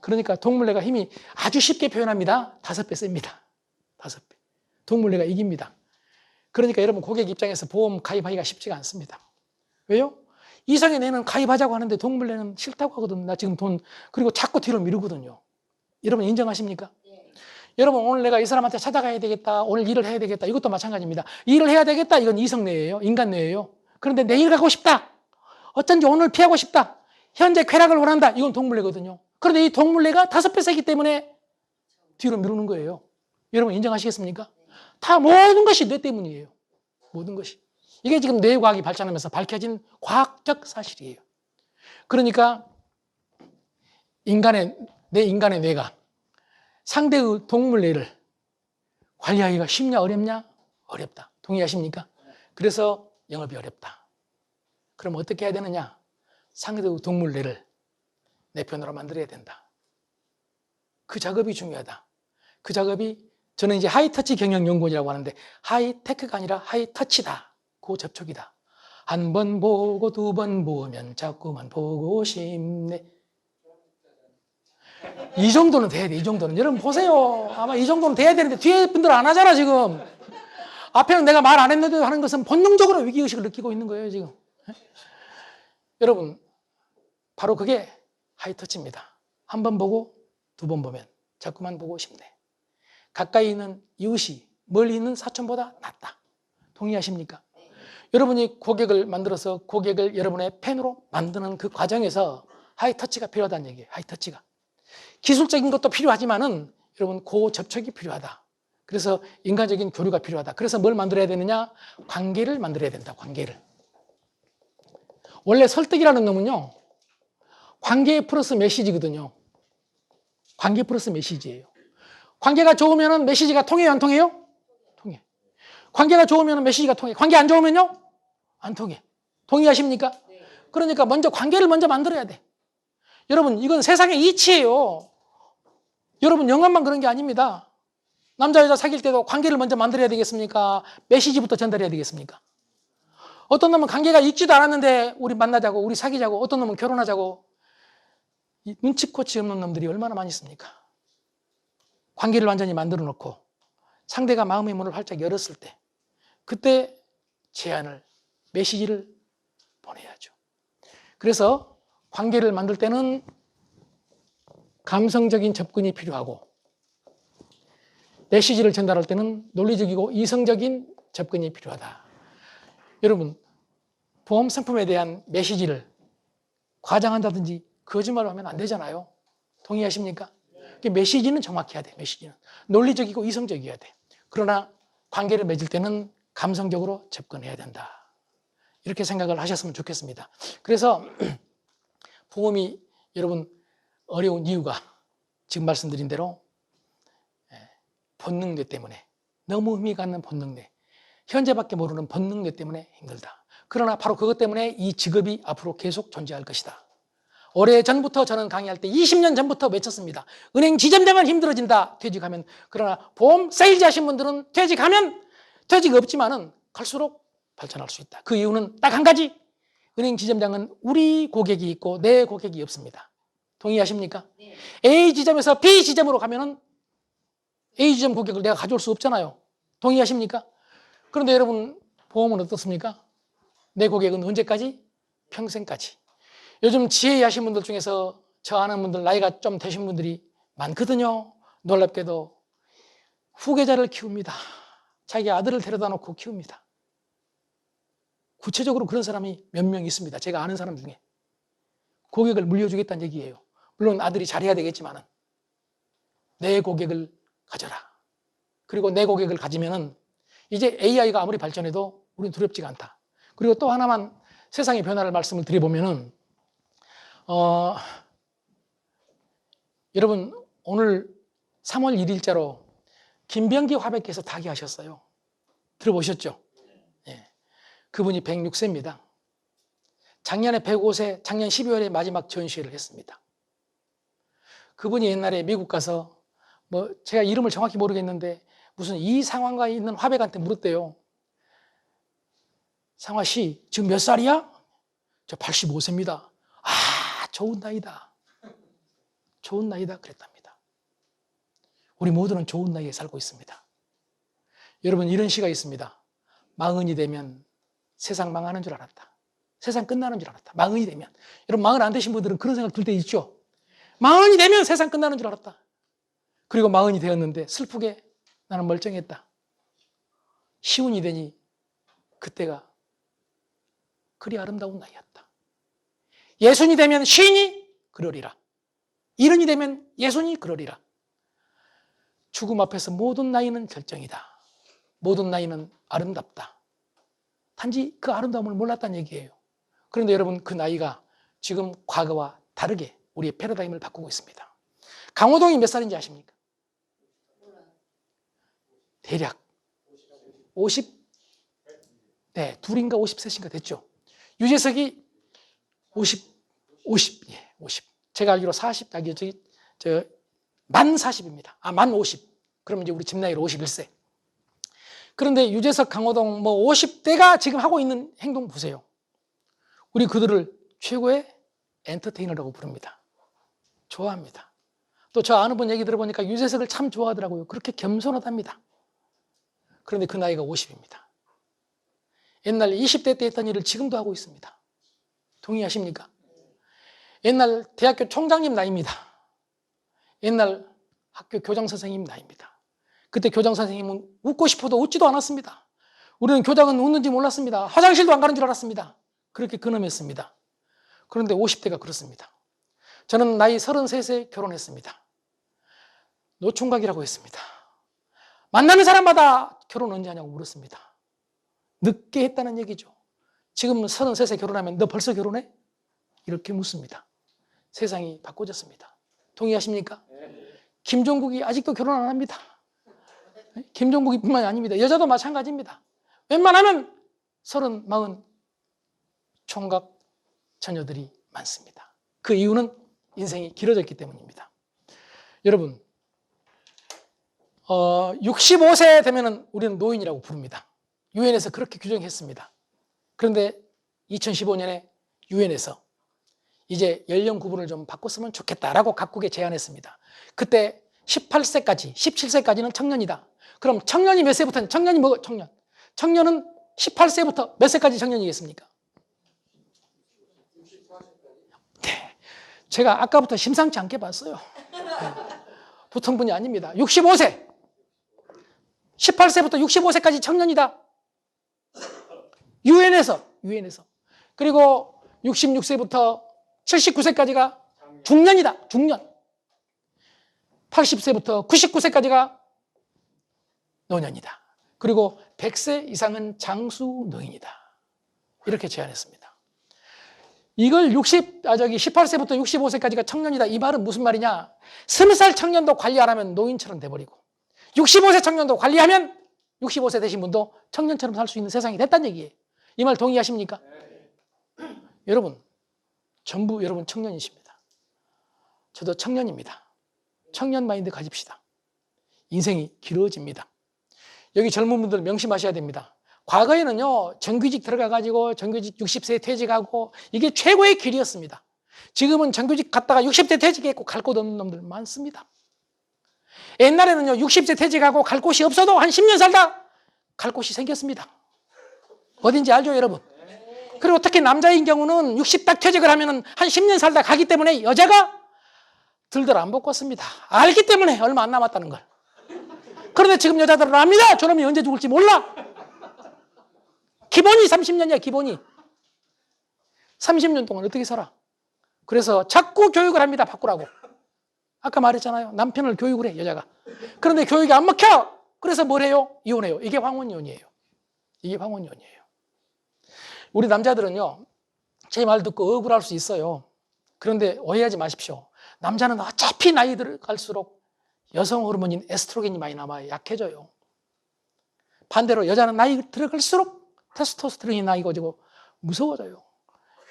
그러니까 동물뇌가 힘이 아주 쉽게 표현합니다. 5배 셉니다. 5배. 동물뇌가 이깁니다. 그러니까 여러분 고객 입장에서 보험 가입하기가 쉽지가 않습니다. 왜요? 이성의 뇌는 가입하자고 하는데 동물뇌는 싫다고 하거든요. 나 지금 돈, 그리고 자꾸 뒤로 미루거든요. 여러분 인정하십니까? 여러분 오늘 내가 이 사람한테 찾아가야 되겠다. 오늘 일을 해야 되겠다. 이것도 마찬가지입니다. 일을 해야 되겠다. 이건 이성뇌예요. 인간뇌예요. 그런데 내일 가고 싶다. 어쩐지 오늘 피하고 싶다. 현재 쾌락을 원한다. 이건 동물뇌거든요. 그런데 이 동물뇌가 5배 세기 때문에 뒤로 미루는 거예요. 여러분 인정하시겠습니까? 다 모든 것이 뇌 때문이에요. 모든 것이. 이게 지금 뇌과학이 발전하면서 밝혀진 과학적 사실이에요. 그러니까 인간의 뇌가 상대의 동물뇌를 관리하기가 쉽냐 어렵냐? 어렵다. 동의하십니까? 그래서 영업이 어렵다. 그럼 어떻게 해야 되느냐? 상대의 동물뇌를 내 편으로 만들어야 된다. 그 작업이 중요하다. 그 작업이 저는 이제 하이터치 경영연구원이라고 하는데 하이테크가 아니라 하이터치다. 고접촉이다. 한 번 보고 두 번 보면 자꾸만 보고 싶네. 이 정도는 돼야 돼. 이 정도는. 여러분 보세요. 아마 이 정도는 돼야 되는데 뒤에 분들 안 하잖아 지금. 앞에는 내가 말 안 했는데도 하는 것은 본능적으로 위기의식을 느끼고 있는 거예요 지금. 여러분 바로 그게 하이터치입니다. 한 번 보고 두 번 보면 자꾸만 보고 싶네. 가까이 있는 이웃이 멀리 있는 사촌보다 낫다. 동의하십니까? 여러분이 고객을 만들어서 고객을 여러분의 팬으로 만드는 그 과정에서 하이터치가 필요하다는 얘기예요. 하이터치가. 기술적인 것도 필요하지만은 여러분 고접촉이 필요하다. 그래서 인간적인 교류가 필요하다. 그래서 뭘 만들어야 되느냐? 관계를 만들어야 된다. 관계를. 원래 설득이라는 놈은요, 관계 플러스 메시지거든요. 관계 플러스 메시지예요. 관계가 좋으면 메시지가 통해요, 안 통해요? 통해. 관계가 좋으면 메시지가 통해. 관계 안 좋으면요? 안 통해. 동의하십니까? 그러니까 먼저 관계를 먼저 만들어야 돼. 여러분, 이건 세상의 이치예요. 여러분, 영감만 그런 게 아닙니다. 남자, 여자 사귈 때도 관계를 먼저 만들어야 되겠습니까? 메시지부터 전달해야 되겠습니까? 어떤 놈은 관계가 있지도 않았는데 우리 만나자고, 우리 사귀자고, 어떤 놈은 결혼하자고. 이 눈치코치 없는 놈들이 얼마나 많이 있습니까? 관계를 완전히 만들어 놓고 상대가 마음의 문을 활짝 열었을 때 그때 제안을, 메시지를 보내야죠. 그래서 관계를 만들 때는 감성적인 접근이 필요하고 메시지를 전달할 때는 논리적이고 이성적인 접근이 필요하다. 여러분, 보험 상품에 대한 메시지를 과장한다든지 거짓말을 하면 안 되잖아요. 동의하십니까? 메시지는 정확해야 돼. 메시지는 논리적이고 이성적이어야 돼. 그러나 관계를 맺을 때는 감성적으로 접근해야 된다. 이렇게 생각을 하셨으면 좋겠습니다. 그래서 보험이 여러분 어려운 이유가 지금 말씀드린 대로 본능뇌 때문에, 너무 의미가 있는 본능뇌, 현재밖에 모르는 본능뇌 때문에 힘들다. 그러나 바로 그것 때문에 이 직업이 앞으로 계속 존재할 것이다. 오래전부터 저는 강의할 때 20년 전부터 외쳤습니다. 은행 지점장은 힘들어진다, 퇴직하면. 그러나 보험 세일즈 하신 분들은 퇴직하면 퇴직 없지만은 갈수록 발전할 수 있다. 그 이유는 딱 한 가지. 은행 지점장은 우리 고객이 있고 내 고객이 없습니다. 동의하십니까? 네. A 지점에서 B 지점으로 가면은 A 지점 고객을 내가 가져올 수 없잖아요. 동의하십니까? 그런데 여러분, 보험은 어떻습니까? 내 고객은 언제까지? 평생까지. 요즘 지혜하신 분들 중에서 저 아는 분들, 나이가 좀 되신 분들이 많거든요. 놀랍게도 후계자를 키웁니다. 자기 아들을 데려다 놓고 키웁니다. 구체적으로 그런 사람이 몇 명 있습니다. 제가 아는 사람 중에. 고객을 물려주겠다는 얘기예요. 물론 아들이 잘해야 되겠지만은 내 고객을 가져라. 그리고 내 고객을 가지면은 이제 AI가 아무리 발전해도 우리는 두렵지가 않다. 그리고 또 하나만 세상의 변화를 말씀을 드려보면은 여러분, 오늘 3월 1일자로 김병기 화백께서 타계하셨어요. 들어보셨죠? 예. 그분이 106세입니다. 작년에 105세, 작년 12월에 마지막 전시회를 했습니다. 그분이 옛날에 미국 가서 제가 이름을 정확히 모르겠는데 무슨 이 상황가에 있는 화백한테 물었대요. 상화 씨, 지금 몇 살이야? 저 85세입니다. 아, 좋은 나이다. 좋은 나이다. 그랬답니다. 우리 모두는 좋은 나이에 살고 있습니다. 여러분, 이런 시가 있습니다. 마흔이 되면 세상 망하는 줄 알았다. 세상 끝나는 줄 알았다. 마흔이 되면. 여러분, 마흔 안 되신 분들은 그런 생각 들 때 있죠? 마흔이 되면 세상 끝나는 줄 알았다. 그리고 마흔이 되었는데 슬프게 나는 멀쩡했다. 시운이 되니 그때가 그리 아름다운 나이였다. 예순이 되면 시인이 그러리라. 일흔이 되면 예순이 그러리라. 죽음 앞에서 모든 나이는 결정이다. 모든 나이는 아름답다. 단지 그 아름다움을 몰랐다는 얘기예요. 그런데 여러분, 그 나이가 지금 과거와 다르게 우리의 패러다임을 바꾸고 있습니다. 강호동이 몇 살인지 아십니까? 대략 50, 네, 둘인가 50세인가 됐죠. 유재석이 50, 예, 50. 제가 알기로 40, 만 40입니다. 만 50. 그러면 이제 우리 집 나이로 51세. 그런데 유재석, 강호동 50대가 지금 하고 있는 행동 보세요. 우리 그들을 최고의 엔터테이너라고 부릅니다. 좋아합니다. 또 저 아는 분 얘기 들어보니까 유재석을 참 좋아하더라고요. 그렇게 겸손하답니다. 그런데 그 나이가 50입니다. 옛날 20대 때 했던 일을 지금도 하고 있습니다. 동의하십니까? 옛날 대학교 총장님 나이입니다. 옛날 학교 교장 선생님 나이입니다. 그때 교장 선생님은 웃고 싶어도 웃지도 않았습니다. 우리는 교장은 웃는지 몰랐습니다. 화장실도 안 가는 줄 알았습니다. 그렇게 근엄했습니다. 그런데 50대가 그렇습니다. 저는 나이 33세 결혼했습니다. 노총각이라고 했습니다. 만나는 사람마다 결혼 언제 하냐고 물었습니다. 늦게 했다는 얘기죠. 지금 33세 결혼하면 너 벌써 결혼해? 이렇게 묻습니다. 세상이 바꿔졌습니다. 동의하십니까? 김종국이 아직도 결혼 안 합니다. 김종국이 뿐만이 아닙니다. 여자도 마찬가지입니다. 웬만하면 30, 40 총각 자녀들이 많습니다. 그 이유는 인생이 길어졌기 때문입니다. 여러분, 65세 되면 우리는 노인이라고 부릅니다. 유엔에서 그렇게 규정했습니다. 그런데 2015년에 유엔에서 이제 연령 구분을 좀 바꿨으면 좋겠다라고 각국에 제안했습니다. 그때 18세까지, 17세까지는 청년이다. 그럼 청년이 몇 세부터는 청년이 뭐 청년? 청년은 18세부터 몇 세까지 청년이겠습니까? 네. 제가 아까부터 심상치 않게 봤어요. 네. 보통 분이 아닙니다. 65세. 18세부터 65세까지 청년이다. 유엔에서. 그리고 66세부터 79세까지가 중년이다. 중년. 80세부터 99세까지가 노년이다. 그리고 100세 이상은 장수 노인이다. 이렇게 제안했습니다. 이걸 18세부터 65세까지가 청년이다. 이 말은 무슨 말이냐? 20살 청년도 관리 안 하면 노인처럼 돼버리고 65세 청년도 관리하면 65세 되신 분도 청년처럼 살 수 있는 세상이 됐다는 얘기예요. 이 말 동의하십니까? 여러분, 전부 여러분 청년이십니다. 저도 청년입니다. 청년 마인드 가집시다. 인생이 길어집니다. 여기 젊은 분들 명심하셔야 됩니다. 과거에는요, 정규직 들어가가지고 정규직 60세에 퇴직하고 이게 최고의 길이었습니다. 지금은 정규직 갔다가 60대 퇴직했고 갈 곳 없는 놈들 많습니다. 옛날에는요, 60세 퇴직하고 갈 곳이 없어도 한 10년 살다 갈 곳이 생겼습니다. 어딘지 알죠, 여러분? 그리고 특히 남자인 경우는 60 딱 퇴직을 하면 한 10년 살다 가기 때문에 여자가 들들 안 바꿨습니다. 알기 때문에 얼마 안 남았다는 걸. 그런데 지금 여자들은 압니다. 저놈이 언제 죽을지 몰라. 기본이 30년이야, 기본이. 30년 동안 어떻게 살아? 그래서 자꾸 교육을 합니다, 바꾸라고. 아까 말했잖아요. 남편을 교육을 해, 여자가. 그런데 교육이 안 먹혀. 그래서 뭘 해요? 이혼해요. 이게 황혼이혼이에요. 이게 황혼이혼이에요. 우리 남자들은요, 제 말 듣고 억울할 수 있어요. 그런데 오해하지 마십시오. 남자는 어차피 나이 들어갈수록 여성 호르몬인 에스트로겐이 많이 남아요. 약해져요. 반대로 여자는 나이 들어갈수록 테스토스테론이 나이가 무서워져요.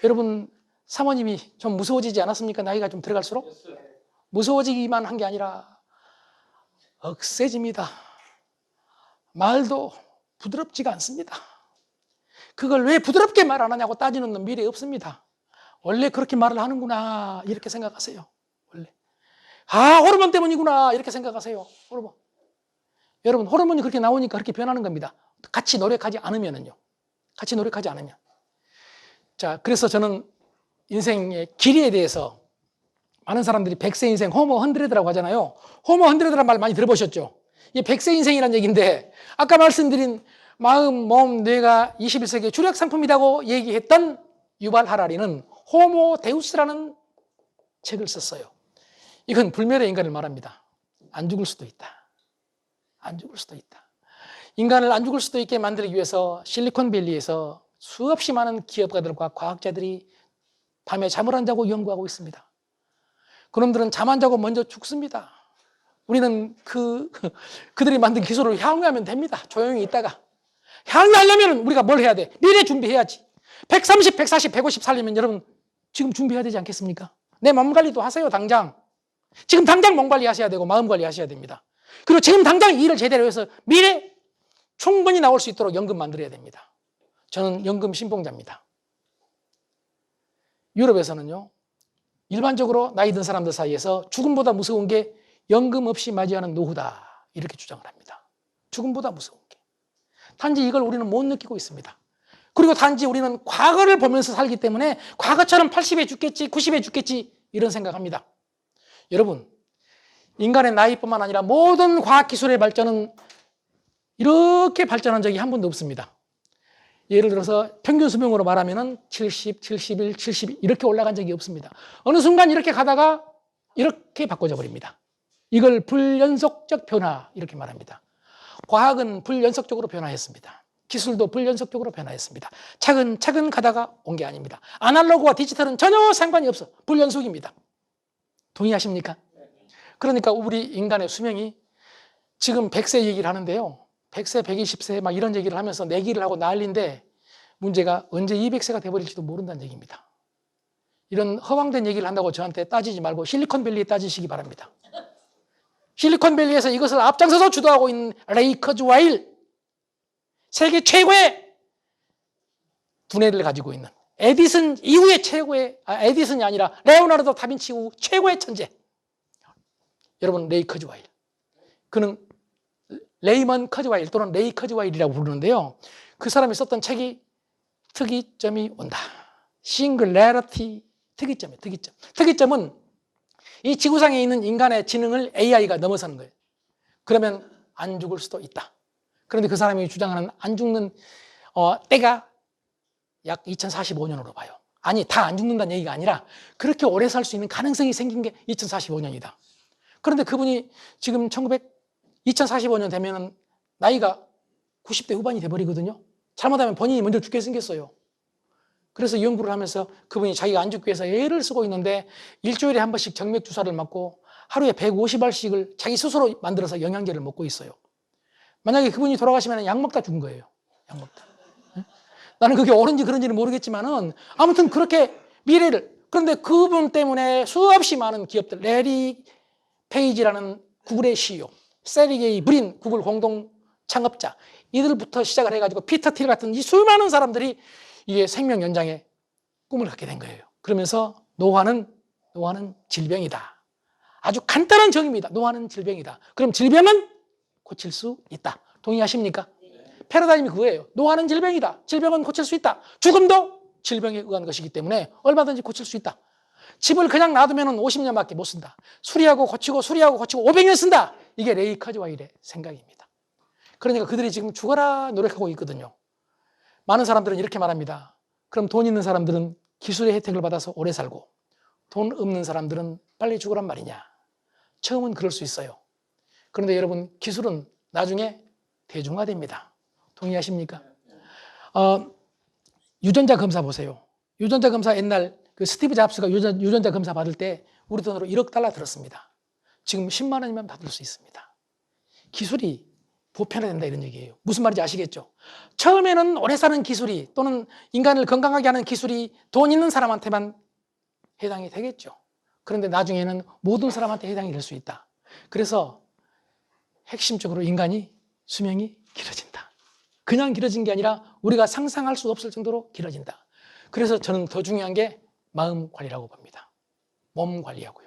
여러분, 사모님이 좀 무서워지지 않았습니까? 나이가 좀 들어갈수록? 무서워지기만 한 게 아니라 억세집니다. 말도 부드럽지가 않습니다. 그걸 왜 부드럽게 말 안 하냐고 따지는 놈 미래에 없습니다. 원래 그렇게 말을 하는구나 이렇게 생각하세요. 원래 호르몬 때문이구나 이렇게 생각하세요. 호르몬. 여러분, 호르몬이 그렇게 나오니까 그렇게 변하는 겁니다. 같이 노력하지 않으면은요. 같이 노력하지 않으면. 자, 그래서 저는 인생의 길이에 대해서 많은 사람들이 100세 인생 호모 헌드레드라고 하잖아요. 호모 헌드레드라는 말 많이 들어보셨죠? 이게 100세 인생이라는 얘기인데 아까 말씀드린 마음, 몸, 뇌가 21세기의 주력 상품이라고 얘기했던 유발 하라리는 호모 데우스라는 책을 썼어요. 이건 불멸의 인간을 말합니다. 안 죽을 수도 있다. 안 죽을 수도 있다. 인간을 안 죽을 수도 있게 만들기 위해서 실리콘밸리에서 수없이 많은 기업가들과 과학자들이 밤에 잠을 안 자고 연구하고 있습니다. 그놈들은 잠 안 자고 먼저 죽습니다. 우리는 그들이 만든 기술을 향유하면 됩니다. 조용히 있다가. 향유하려면 우리가 뭘 해야 돼? 미래 준비해야지. 130, 140, 150 살리면 여러분 지금 준비해야 되지 않겠습니까? 내 몸 관리도 하세요, 당장. 지금 당장 몸 관리하셔야 되고 마음 관리하셔야 됩니다. 그리고 지금 당장 일을 제대로 해서 미래 충분히 나올 수 있도록 연금 만들어야 됩니다. 저는 연금 신봉자입니다. 유럽에서는요, 일반적으로 나이 든 사람들 사이에서 죽음보다 무서운 게 연금 없이 맞이하는 노후다 이렇게 주장을 합니다. 죽음보다 무서운 게. 단지 이걸 우리는 못 느끼고 있습니다. 그리고 단지 우리는 과거를 보면서 살기 때문에 과거처럼 80에 죽겠지 90에 죽겠지 이런 생각합니다. 여러분, 인간의 나이뿐만 아니라 모든 과학기술의 발전은 이렇게 발전한 적이 한 번도 없습니다. 예를 들어서 평균 수명으로 말하면 70, 71, 70 이렇게 올라간 적이 없습니다. 어느 순간 이렇게 가다가 이렇게 바꿔져 버립니다. 이걸 불연속적 변화 이렇게 말합니다. 과학은 불연속적으로 변화했습니다. 기술도 불연속적으로 변화했습니다. 차근차근 가다가 온 게 아닙니다. 아날로그와 디지털은 전혀 상관이 없어. 불연속입니다. 동의하십니까? 그러니까 우리 인간의 수명이 지금 100세 얘기를 하는데요. 100세, 120세 막 이런 얘기를 하면서 내기를 하고 난리인데 문제가 언제 200세가 돼버릴지도 모른다는 얘기입니다. 이런 허황된 얘기를 한다고 저한테 따지지 말고 실리콘밸리에 따지시기 바랍니다. 실리콘밸리에서 이것을 앞장서서 주도하고 있는 레이 커즈와일, 세계 최고의 두뇌를 가지고 있는 에디슨 이후의 최고의, 에디슨이 아니라 레오나르도 다빈치 이후 최고의 천재, 여러분 레이 커즈와일. 그는 레이먼 커즈와일 또는 레이 커즈와일이라고 부르는데요. 그 사람이 썼던 책이 특이점이 온다. 싱글레러티, 특이점이에요. 특이점. 특이점은 이 지구상에 있는 인간의 지능을 AI가 넘어서는 거예요. 그러면 안 죽을 수도 있다. 그런데 그 사람이 주장하는 안 죽는 때가 약 2045년으로 봐요. 아니, 다 안 죽는다는 얘기가 아니라 그렇게 오래 살 수 있는 가능성이 생긴 게 2045년이다. 그런데 그분이 지금 2045년 되면 나이가 90대 후반이 돼버리거든요. 잘못하면 본인이 먼저 죽게 생겼어요. 그래서 연구를 하면서 그분이 자기가 안 죽기 위해서 애를 쓰고 있는데 일주일에 한 번씩 정맥 주사를 맞고 하루에 150알씩을 자기 스스로 만들어서 영양제를 먹고 있어요. 만약에 그분이 돌아가시면 약 먹다 죽은 거예요. 약 먹다. 나는 그게 옳은지 그런지는 모르겠지만은 아무튼 그렇게 미래를, 그런데 그분 때문에 수없이 많은 기업들, 레리 페이지라는 구글의 CEO, 세르게이 브린 구글 공동 창업자, 이들부터 시작을 해가지고 피터 틸 같은 이 수많은 사람들이 이게 생명 연장의 꿈을 갖게 된 거예요. 그러면서 노화는 질병이다. 아주 간단한 정의입니다. 노화는 질병이다. 그럼 질병은 고칠 수 있다. 동의하십니까? 패러다임이 그거예요. 노화는 질병이다. 질병은 고칠 수 있다. 죽음도 질병에 의한 것이기 때문에 얼마든지 고칠 수 있다. 집을 그냥 놔두면 50년밖에 못 쓴다. 수리하고 고치고 500년 쓴다. 이게 레이 커즈와일의 생각입니다. 그러니까 그들이 지금 죽어라 노력하고 있거든요. 많은 사람들은 이렇게 말합니다. 그럼 돈 있는 사람들은 기술의 혜택을 받아서 오래 살고 돈 없는 사람들은 빨리 죽으란 말이냐. 처음은 그럴 수 있어요. 그런데 여러분, 기술은 나중에 대중화됩니다. 동의하십니까? 유전자 검사 보세요. 유전자 검사 옛날 그 스티브 잡스가 유전자 검사 받을 때 우리 돈으로 1억 달러 들었습니다. 지금 10만 원이면 받을 수 있습니다. 기술이 보편화된다 이런 얘기예요. 무슨 말인지 아시겠죠? 처음에는 오래 사는 기술이 또는 인간을 건강하게 하는 기술이 돈 있는 사람한테만 해당이 되겠죠. 그런데 나중에는 모든 사람한테 해당이 될 수 있다. 그래서 핵심적으로 인간이 수명이 길어진다. 그냥 길어진 게 아니라 우리가 상상할 수 없을 정도로 길어진다. 그래서 저는 더 중요한 게 마음 관리라고 봅니다. 몸 관리하고요.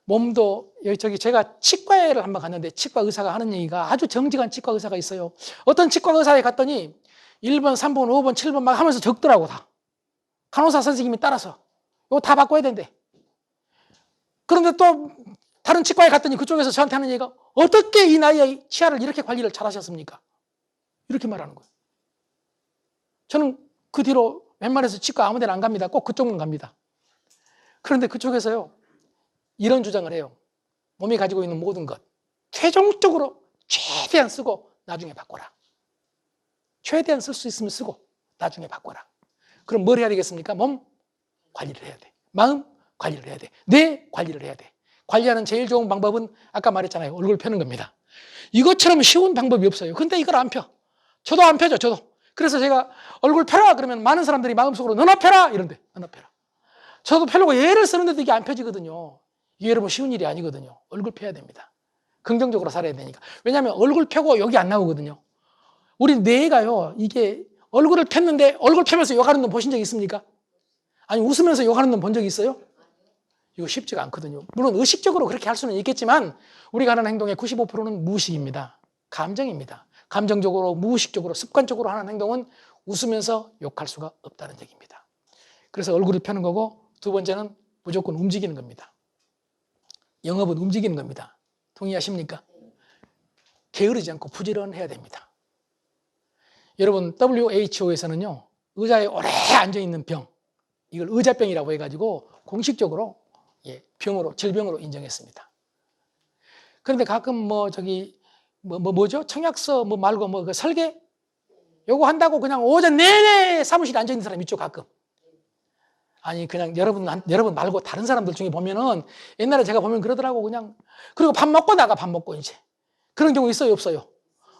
몸도 제가 치과에를 한번 갔는데 치과 의사가 하는 얘기가, 아주 정직한 치과 의사가 있어요. 어떤 치과 의사에 갔더니 1번, 3번, 5번, 7번 막 하면서 적더라고 다. 간호사 선생님이 따라서 이거 다 바꿔야 된대. 그런데 또 다른 치과에 갔더니 그쪽에서 저한테 하는 얘기가, 어떻게 이 나이에 치아를 이렇게 관리를 잘 하셨습니까? 이렇게 말하는 거예요. 저는 그 뒤로 웬만해서 치과 아무 데나 안 갑니다. 꼭 그쪽만 갑니다. 그런데 그쪽에서요, 이런 주장을 해요. 몸이 가지고 있는 모든 것 최종적으로 최대한 쓰고 나중에 바꿔라. 최대한 쓸 수 있으면 쓰고 나중에 바꿔라. 그럼 뭘 해야 되겠습니까? 몸 관리를 해야 돼. 마음 관리를 해야 돼. 뇌 관리를 해야 돼. 관리하는 제일 좋은 방법은 아까 말했잖아요. 얼굴 펴는 겁니다. 이것처럼 쉬운 방법이 없어요. 근데 이걸 안 펴. 저도 안 펴죠. 저도. 그래서 제가 얼굴 펴라 그러면 많은 사람들이 마음속으로 너나 펴라 이런데, 너나 펴라. 저도 펴려고 애를 쓰는데도 이게 안 펴지거든요. 이게 여러분 쉬운 일이 아니거든요. 얼굴 펴야 됩니다. 긍정적으로 살아야 되니까. 왜냐하면 얼굴 펴고 여기 안 나오거든요. 우리 뇌가요, 이게 얼굴을 폈는데 얼굴 펴면서 욕하는 놈 보신 적 있습니까? 아니, 웃으면서 욕하는 놈 본 적 있어요? 이거 쉽지가 않거든요. 물론 의식적으로 그렇게 할 수는 있겠지만 우리가 하는 행동의 95%는 무의식입니다. 감정입니다. 감정적으로, 무의식적으로, 습관적으로 하는 행동은 웃으면서 욕할 수가 없다는 얘기입니다. 그래서 얼굴을 펴는 거고, 두 번째는 무조건 움직이는 겁니다. 영업은 움직이는 겁니다. 동의하십니까? 게으르지 않고 부지런해야 됩니다. 여러분, WHO에서는요, 의자에 오래 앉아있는 병, 이걸 의자병이라고 해가지고 공식적으로 병으로, 질병으로 인정했습니다. 그런데 가끔 뭐죠? 청약서 말고 그 설계? 요거 한다고 그냥 오전 내내 사무실에 앉아있는 사람 있죠, 가끔. 아니, 그냥 여러분 말고 다른 사람들 중에 보면은 옛날에 제가 보면 그러더라고, 그냥. 그리고 밥 먹고 나가, 밥 먹고 이제. 그런 경우 있어요, 없어요?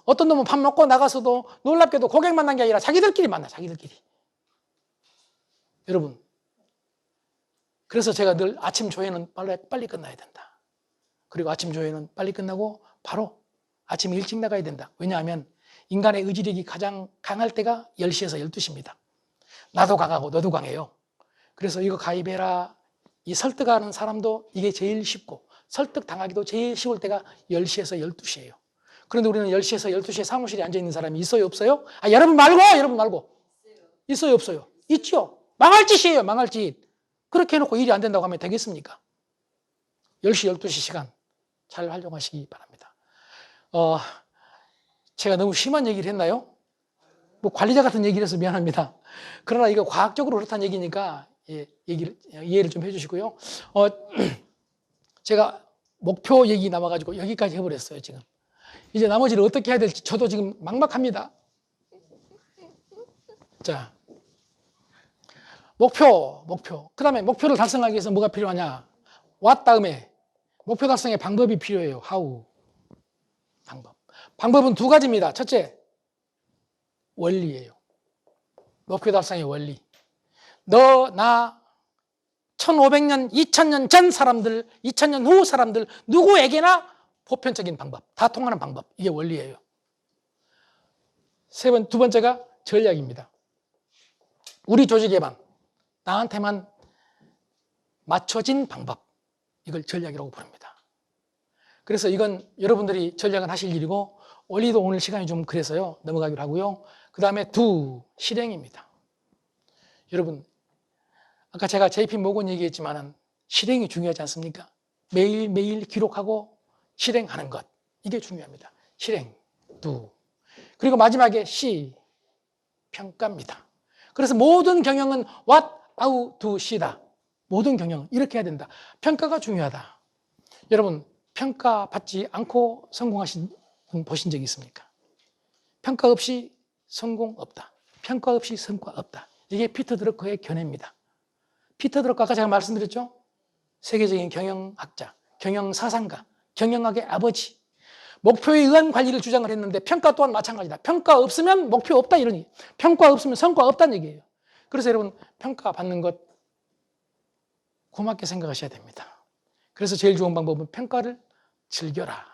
어떤 놈은 밥 먹고 나가서도 놀랍게도 고객 만난 게 아니라 자기들끼리 만나, 자기들끼리. 여러분. 그래서 제가 늘 아침 조회는 빨리 끝나야 된다. 그리고 아침 조회는 빨리 끝나고 바로 아침 일찍 나가야 된다. 왜냐하면 인간의 의지력이 가장 강할 때가 10시에서 12시입니다. 나도 강하고 너도 강해요. 그래서 이거 가입해라. 이 설득하는 사람도 이게 제일 쉽고 설득당하기도 제일 쉬울 때가 10시에서 12시예요. 그런데 우리는 10시에서 12시에 사무실에 앉아있는 사람이 있어요, 없어요? 여러분 말고. 있어요, 없어요? 있죠. 망할 짓이에요, 망할 짓. 그렇게 해놓고 일이 안 된다고 하면 되겠습니까? 10시, 12시 시간 잘 활용하시기 바랍니다. 제가 너무 심한 얘기를 했나요? 뭐 관리자 같은 얘기를 해서 미안합니다. 그러나 이거 과학적으로 그렇다는 얘기니까 이해를 좀 해주시고요. 제가 목표 얘기 남아가지고 여기까지 해버렸어요, 지금. 이제 나머지를 어떻게 해야 될지 저도 지금 막막합니다. 자, 목표. 그 다음에 목표를 달성하기 위해서 뭐가 필요하냐? what 다음에 목표 달성의 방법이 필요해요. how. 방법은 두 가지입니다. 첫째, 원리예요. 목표 달성의 원리. 너, 나, 1500년, 2000년 전 사람들, 2000년 후 사람들 누구에게나 보편적인 방법, 다 통하는 방법. 이게 원리예요. 두 번째가 전략입니다. 우리 조직에만 나한테만 맞춰진 방법. 이걸 전략이라고 부릅니다. 그래서 이건 여러분들이 전략을 하실 일이고 원리도 오늘 시간이 좀 그래서요. 넘어가기로 하고요. 그 다음에 실행입니다. 여러분, 아까 제가 JP 모건 얘기했지만 실행이 중요하지 않습니까? 매일매일 기록하고 실행하는 것. 이게 중요합니다. 실행, 그리고 마지막에 평가입니다. 그래서 모든 경영은 what, how, do다. 모든 경영은 이렇게 해야 된다. 평가가 중요하다. 여러분, 평가 받지 않고 성공하신 분 보신 적 있습니까? 평가 없이 성공 없다. 평가 없이 성과 없다. 이게 피터 드러커의 견해입니다. 피터 드러커 아까 제가 말씀드렸죠? 세계적인 경영학자, 경영사상가, 경영학의 아버지. 목표에 의한 관리를 주장을 했는데 평가 또한 마찬가지다. 평가 없으면 목표 없다 이러니. 평가 없으면 성과 없다는 얘기예요. 그래서 여러분 평가 받는 것 고맙게 생각하셔야 됩니다. 그래서 제일 좋은 방법은 평가를 즐겨라.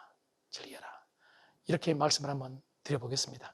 이렇게 말씀을 한번 드려보겠습니다.